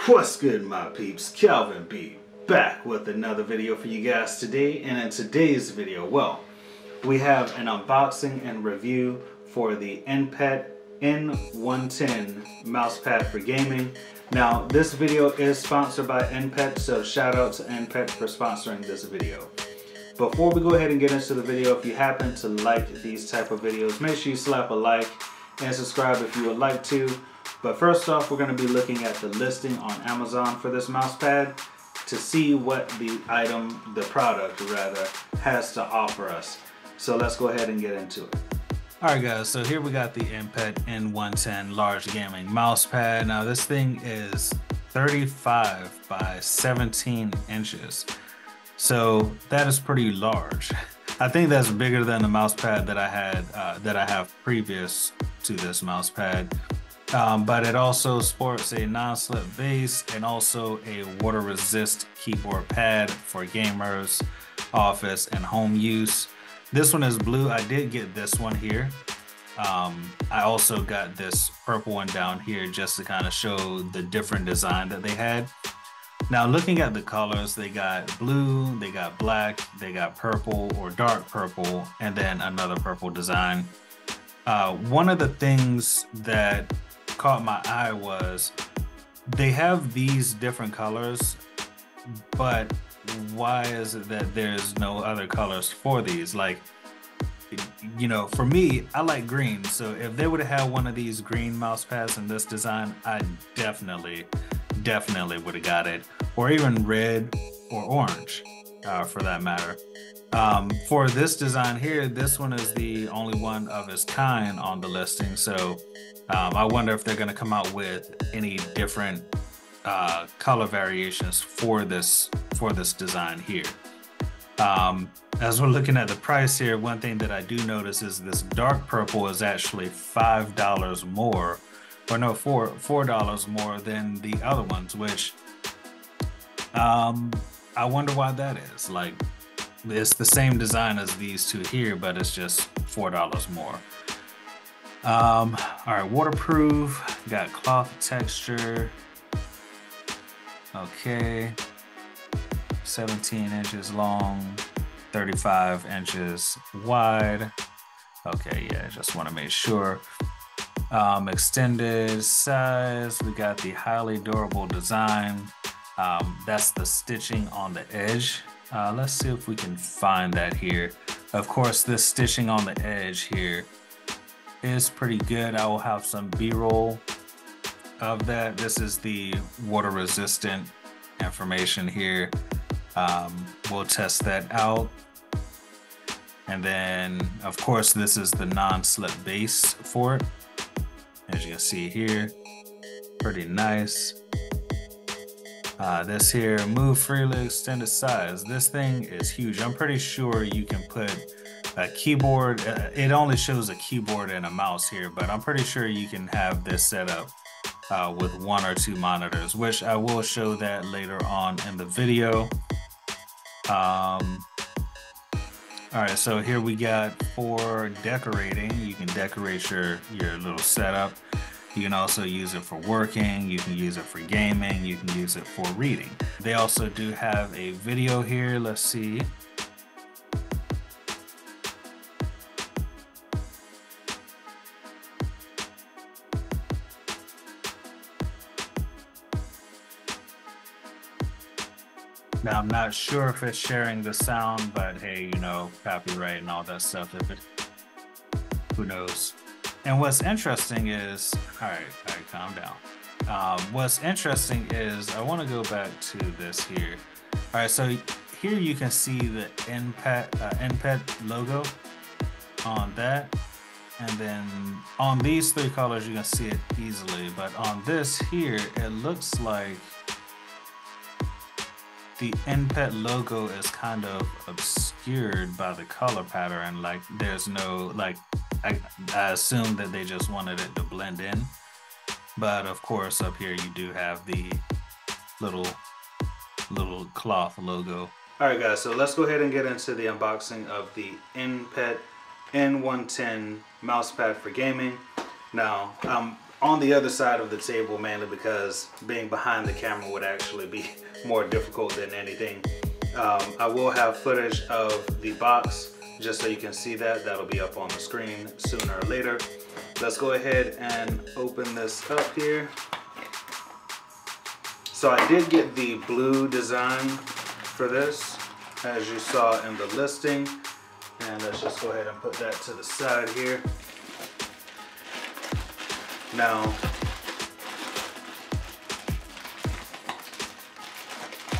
What's good, my peeps? Calvin B back with another video for you guys today. And in today's video, well, we have an unboxing and review for the NPET N110 mousepad for gaming. Now, this video is sponsored by NPET, so shout out to NPET for sponsoring this video. Before we go ahead and get into the video, if you happen to like these type of videos, make sure you slap a like and subscribe if you would like to. But first off, we're going to be looking at the listing on Amazon for this mousepad to see what the product has to offer us. So let's go ahead and get into it. Alright guys, so here we got the NPET N110 large gaming mousepad. Now this thing is 35 by 17 inches. So that is pretty large. I think that's bigger than the mousepad that I have previous to this mousepad. But it also sports a non-slip base and also a water resist keyboard pad for gamers, office, and home use. This one is blue. I did get this one here. I also got this purple one down here just to kind of show the different design that they had. Now looking at the colors, they got blue, they got black, they got purple or dark purple, and then another purple design. One of the things that caught my eye was they have these different colors, but why is it that there's no other colors for these? Like, you know, for me, I like green, so if they would have had one of these green mouse pads in this design, I definitely would have got it, or even red or orange for that matter. For this design here, this one is the only one of its kind on the listing, so I wonder if they're going to come out with any different color variations for this design here. As we're looking at the price here, one thing that I do notice is this dark purple is actually $5 more, or no, $4 more than the other ones, which I wonder why that is. Like, it's the same design as these two here, but it's just $4 more. All right, waterproof, got cloth texture. Okay, 17 inches long, 35 inches wide. Okay, yeah, just want to make sure. Extended size, we got the highly durable design. That's the stitching on the edge. Let's see if we can find that here. Of course, this stitching on the edge here is pretty good. I will have some B-roll of that. This is the water resistant information here. We'll test that out. And then, of course, this is the non-slip base for it. As you can see here, pretty nice. This here, move freely, extended size. This thing is huge. I'm pretty sure you can put a keyboard. It only shows a keyboard and a mouse here, but I'm pretty sure you can have this set up with 1 or 2 monitors, which I will show that later on in the video. All right, so here we got for decorating. You can decorate your little setup. You can also use it for working, you can use it for gaming, you can use it for reading. They also do have a video here, let's see. Now, I'm not sure if it's sharing the sound, but hey, you know, copyright and all that stuff, who knows. And what's interesting is, all right, calm down. What's interesting is, I want to go back to this here. All right, so here you can see the NPET logo on that. And then on these 3 colors, you can see it easily. But on this here, it looks like the NPET logo is kind of obscured by the color pattern. Like, there's no, like, I assume that they just wanted it to blend in. But of course, up here you do have the little cloth logo. All right, guys, so let's go ahead and get into the unboxing of the NPET N110 mousepad for gaming. Now, on the other side of the table, mainly because being behind the camera would actually be more difficult than anything. I will have footage of the box just so you can see that. That'll be up on the screen sooner or later. Let's go ahead and open this up here. So I did get the blue design for this, as you saw in the listing. And let's just go ahead and put that to the side here. Now,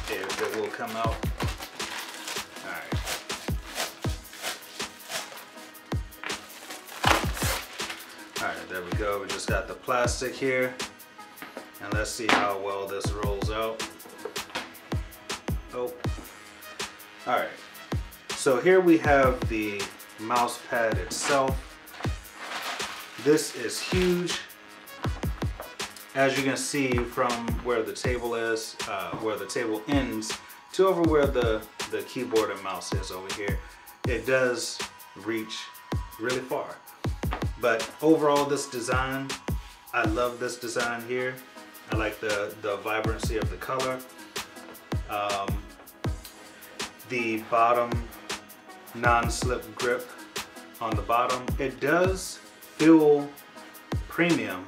if it will come out. Alright. Alright, there we go. We just got the plastic here. And let's see how well this rolls out. Oh. Alright. So here we have the mouse pad itself. This is huge. As you can see from where the table is, where the table ends, to over where the keyboard and mouse is over here, it does reach really far. But overall, this design, I love this design here. I like the vibrancy of the color. The bottom non-slip grip on the bottom, it does feel premium,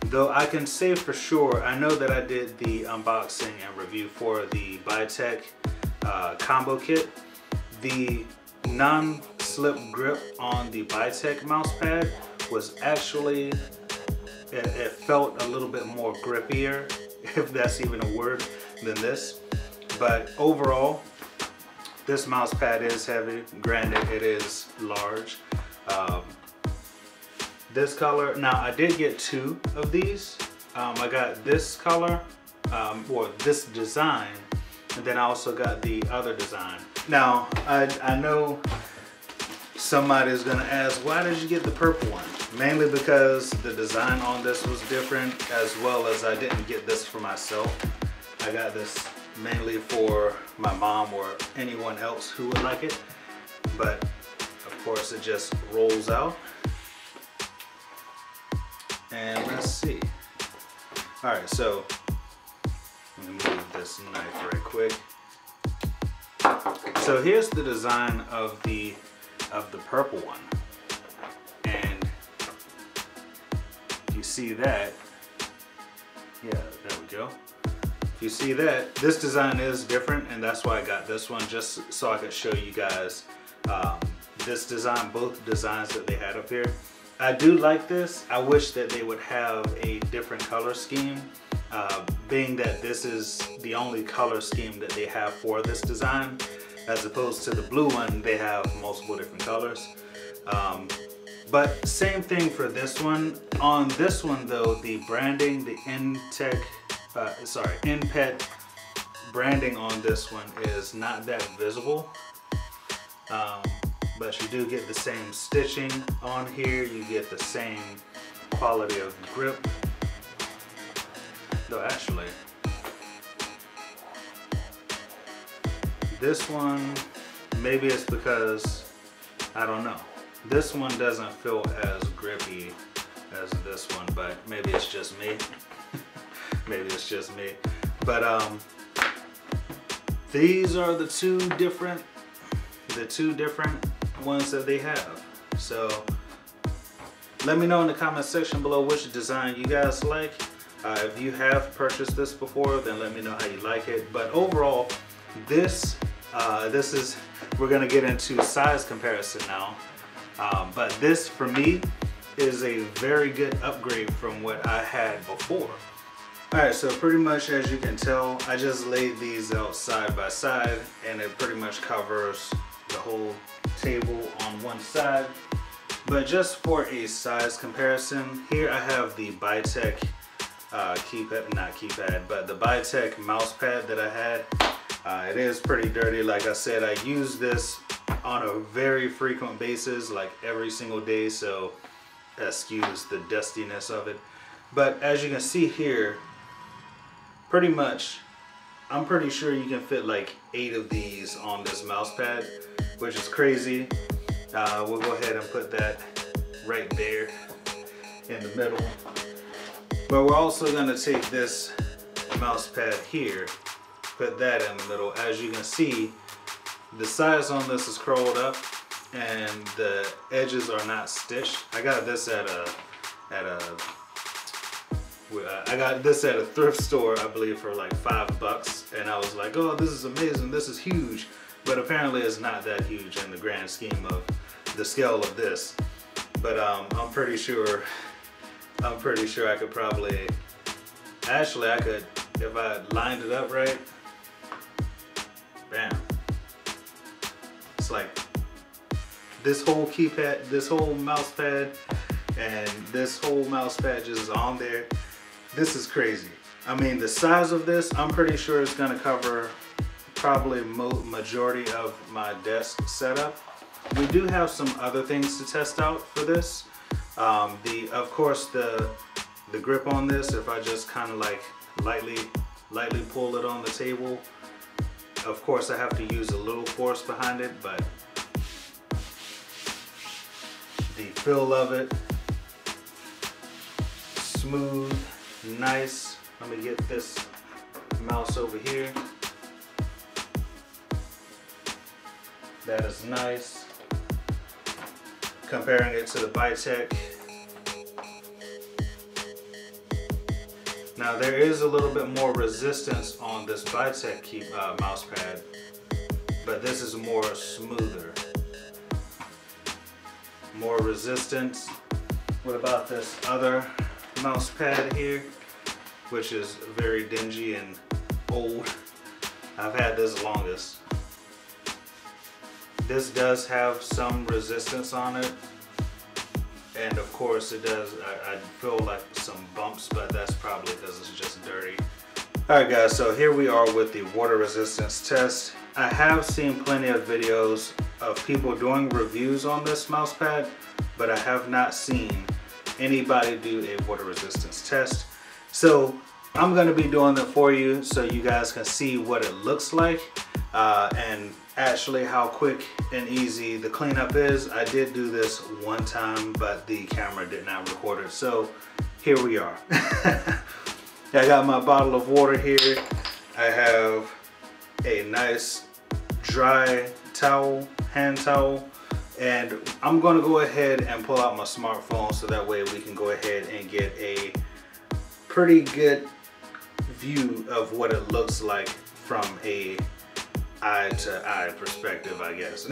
though I can say for sure, I know that I did the unboxing and review for the Bitech combo kit. The non-slip grip on the Bitech mouse pad was actually, it felt a little bit more grippier, if that's even a word, than this. But overall, this mouse pad is heavy. Granted, it is large. This color, now I did get two of these. I got this color, or this design, and then I also got the other design. Now, I know somebody's gonna ask, why did you get the purple one? Mainly because the design on this was different, as well as I didn't get this for myself. I got this mainly for my mom or anyone else who would like it. But of course it just rolls out. And let's see. Alright, so let me move this knife right quick. So here's the design of the purple one. And you see that, yeah, there we go. If you see that, this design is different, and that's why I got this one, just so I could show you guys this design, both designs that they had up here. I do like this. I wish that they would have a different color scheme, being that this is the only color scheme that they have for this design, as opposed to the blue one, they have multiple different colors. But same thing for this one. On this one though, the branding, the NPET branding on this one is not that visible. But you do get the same stitching on here. You get the same quality of grip. Though actually, this one, maybe it's because, I don't know. This one doesn't feel as grippy as this one, but maybe it's just me. Maybe it's just me. But these are the two different ones that they have. So let me know in the comment section below which design you guys like. If you have purchased this before, then let me know how you like it. But overall, this is, we're gonna get into size comparison now. But this for me is a very good upgrade from what I had before. Alright, so pretty much as you can tell, I just laid these out side by side, and it pretty much covers the whole table on one side. But just for a size comparison, here I have the Bitech but the Bitech mouse pad that I had. It is pretty dirty. Like I said, I use this on a very frequent basis, like every single day, so excuse the dustiness of it. But as you can see here, pretty much, I'm pretty sure you can fit like 8 of these on this mouse pad, which is crazy. We'll go ahead and put that right there in the middle. But we're also going to take this mouse pad here, put that in the middle. As you can see, the sides on this is curled up and the edges are not stitched. I got this at a thrift store, I believe, for like $5, and I was like, oh, this is amazing, this is huge. But apparently it's not that huge in the grand scheme of the scale of this. But I'm pretty sure I could probably, actually I could, if I lined it up right, bam. It's like this whole keypad, this whole mouse pad, and this whole mouse pad just is on there. This is crazy. I mean, the size of this, I'm pretty sure it's gonna cover probably majority of my desk setup. We do have some other things to test out for this. Of course, the grip on this, if I just kind of like lightly pull it on the table, of course I have to use a little force behind it, but the feel of it, smooth, nice. Let me get this mouse over here. That is nice. Comparing it to the Bitech. Now there is a little bit more resistance on this Bitech mouse pad, but this is more smoother. More resistance. What about this other mouse pad here, which is very dingy and old? I've had this longest. This does have some resistance on it, and of course it does, I feel like some bumps, but that's probably because it's just dirty. Alright guys, so here we are with the water resistance test. I have seen plenty of videos of people doing reviews on this mouse pad, but I have not seen anybody do a water resistance test. So I'm going to be doing it for you so you guys can see what it looks like and actually how quick and easy the cleanup is. I did do this one time, but the camera did not record it, so here we are. I got my bottle of water here. I have a nice dry towel, hand towel, and I'm going to go ahead and pull out my smartphone so that way we can go ahead and get a pretty good view of what it looks like from a eye to eye perspective, I guess.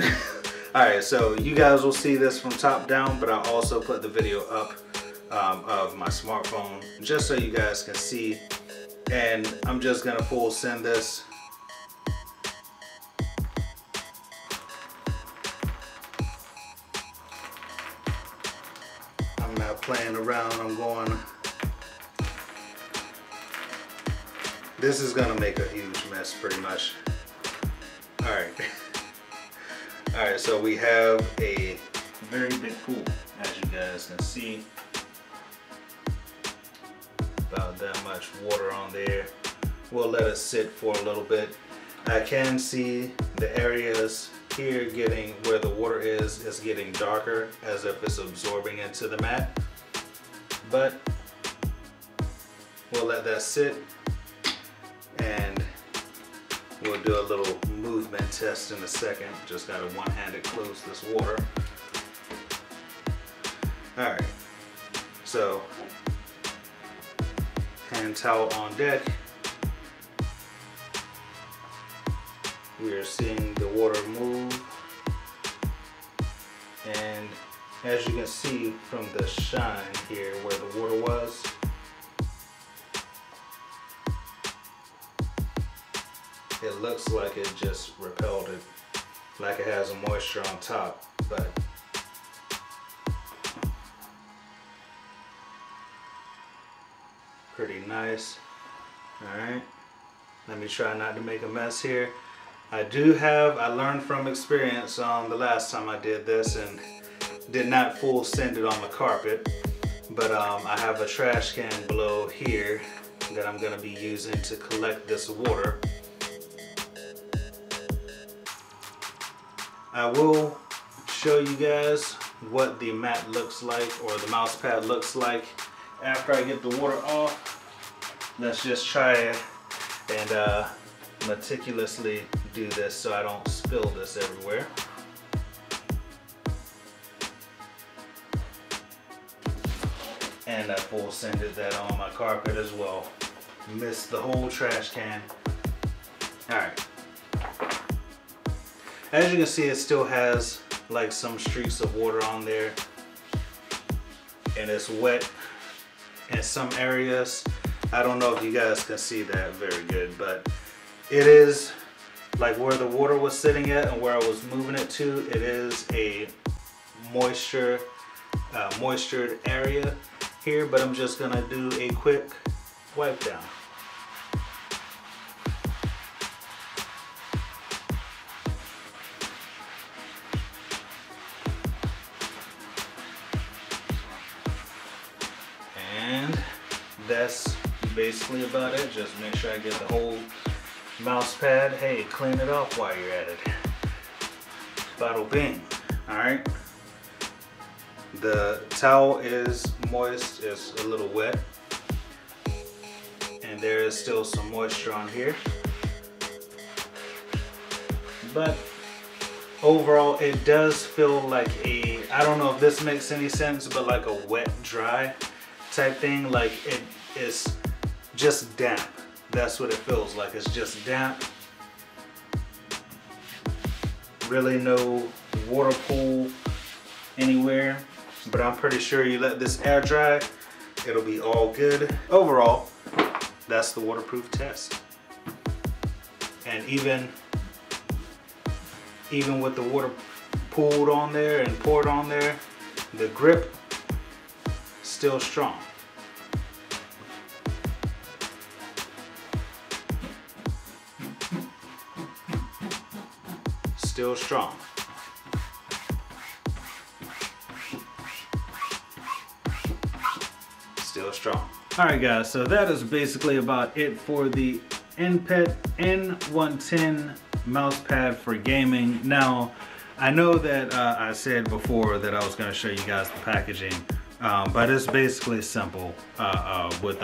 Alright, so you guys will see this from top down, but I'll also put the video up of my smartphone just so you guys can see. And I'm just gonna full send this. I'm not playing around, I'm going. This is gonna make a huge mess pretty much. Alright. Alright, so we have a very big pool, as you guys can see. About that much water on there. We'll let it sit for a little bit. I can see the areas here getting, where the water is getting darker, as if it's absorbing into the mat. But we'll let that sit, and we'll do a little movement test in a second. Just gotta one-handed close this water. Alright, so hand towel on deck. We are seeing the water move, and as you can see from the shine here where the water was, it looks like it just repelled it, like it has a moisture on top, but pretty nice. Alright, let me try not to make a mess here. I learned from experience on the last time I did this and did not full send it on the carpet, but I have a trash can below here that I'm going to be using to collect this water. I will show you guys what the mat looks like, or the mouse pad looks like, after I get the water off, let's just try and meticulously do this so I don't spill this everywhere. And I full sanded that on my carpet as well. Missed the whole trash can. Alright. As you can see, it still has like some streaks of water on there. And it's wet in some areas. I don't know if you guys can see that very good, but it is like where the water was sitting at and where I was moving it to, it is a moistured area here, but I'm just gonna do a quick wipe down. And that's basically about it. Just make sure I get the whole mouse pad. Hey, clean it off while you're at it. Bada bing. Alright. The towel is moist, it's a little wet. And there is still some moisture on here. But overall, it does feel like a, I don't know if this makes any sense, but like a wet dry type thing. Like it is just damp. That's what it feels like. It's just damp. Really no water pool anywhere. But I'm pretty sure you let this air dry, it'll be all good. Overall, that's the waterproof test. And even with the water pooled on there and poured on there, the grip still strong. Still strong. Still strong. Alright guys, so that is basically about it for the NPET N110 mouse pad for gaming. Now, I know that I said before that I was going to show you guys the packaging, but it's basically simple with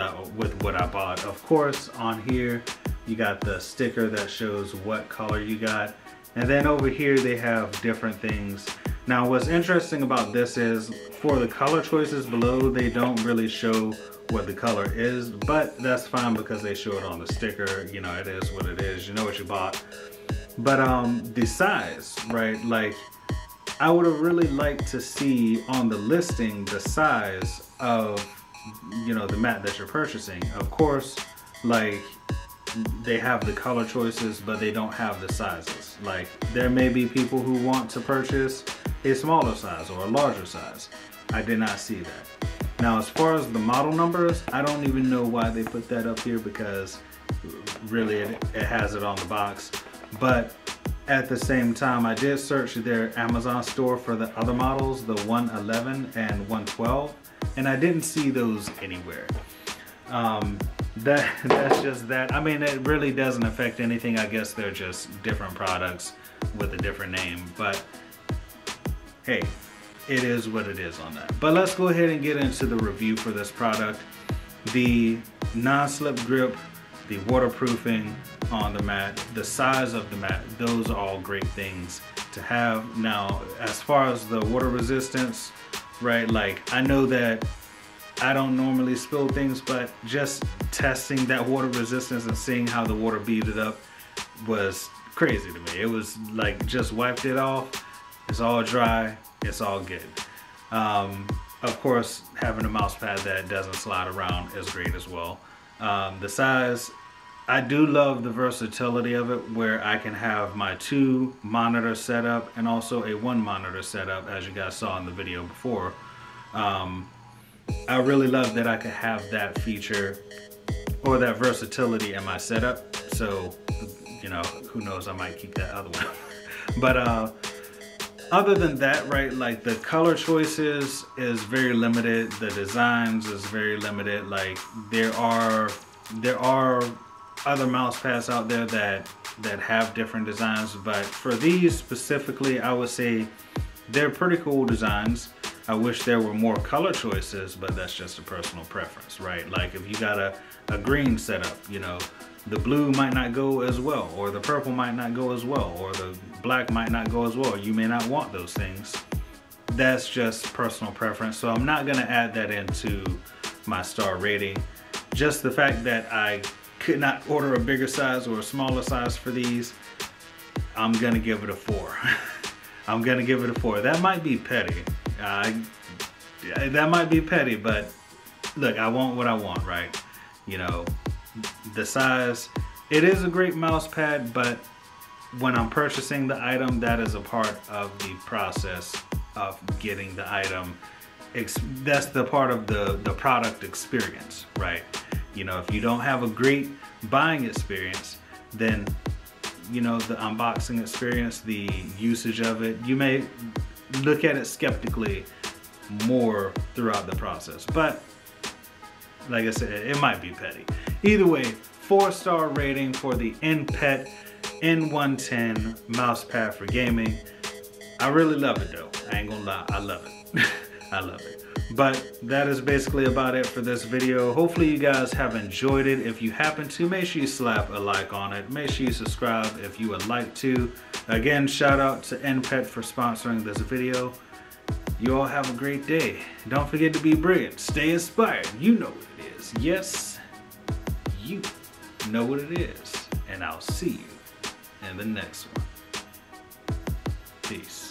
what I bought. Of course, on here you got the sticker that shows what color you got, and then over here they have different things. Now what's interesting about this is for the color choices below, they don't really show what the color is, but that's fine because they show it on the sticker. You know, it is what it is, you know what you bought. But the size, right? Like I would have really liked to see on the listing the size of, you know, the mat that you're purchasing. Of course, like they have the color choices, but they don't have the sizes. Like there may be people who want to purchase a smaller size or a larger size. I did not see that. Now as far as the model numbers, I don't even know why they put that up here because really it has it on the box. But at the same time, I did search their Amazon store for the other models, the 111 and 112, and I didn't see those anywhere. That's just that. I mean, it really doesn't affect anything. I guess they're just different products with a different name, but hey, it is what it is on that. But let's go ahead and get into the review for this product. The non-slip grip, the waterproofing on the mat, the size of the mat, those are all great things to have. Now, as far as the water resistance, right, like I know that I don't normally spill things, but just testing that water resistance and seeing how the water beaded up was crazy to me. It was like just wiped it off, it's all dry, it's all good. Of course, having a mouse pad that doesn't slide around is great as well. The size, I do love the versatility of it, where I can have my 2 monitor setup and also a 1 monitor setup, as you guys saw in the video before. I really love that I could have that feature or that versatility in my setup. So, you know, who knows, I might keep that other one. But other than that, right, like the color choices is very limited. The designs is very limited. Like there are other mouse pads out there that have different designs, but for these specifically, I would say they're pretty cool designs. I wish there were more color choices, but that's just a personal preference, right? Like if you got a green setup, you know, the blue might not go as well, or the purple might not go as well, or the black might not go as well. You may not want those things. That's just personal preference. So I'm not gonna add that into my star rating. Just the fact that I could not order a bigger size or a smaller size for these, I'm gonna give it a 4. I'm gonna give it a 4. That might be petty. That might be petty, but look, I want what I want, right? You know, the size, it is a great mouse pad, but when I'm purchasing the item, that is a part of the process of getting the item. That's the part of the product experience, right? You know, if you don't have a great buying experience, then, you know, the unboxing experience, the usage of it, you may look at it skeptically more throughout the process. But like I said, it might be petty. Either way, 4-star rating for the NPET N110 mouse pad for gaming. I really love it though. I ain't gonna lie, I love it. I love it. But that is basically about it for this video. Hopefully you guys have enjoyed it. If you happen to, make sure you slap a like on it. Make sure you subscribe if you would like to. Again, shout out to NPET for sponsoring this video. You all have a great day. Don't forget to be brilliant. Stay inspired. You know what it is. Yes, you know what it is. And I'll see you in the next one. Peace.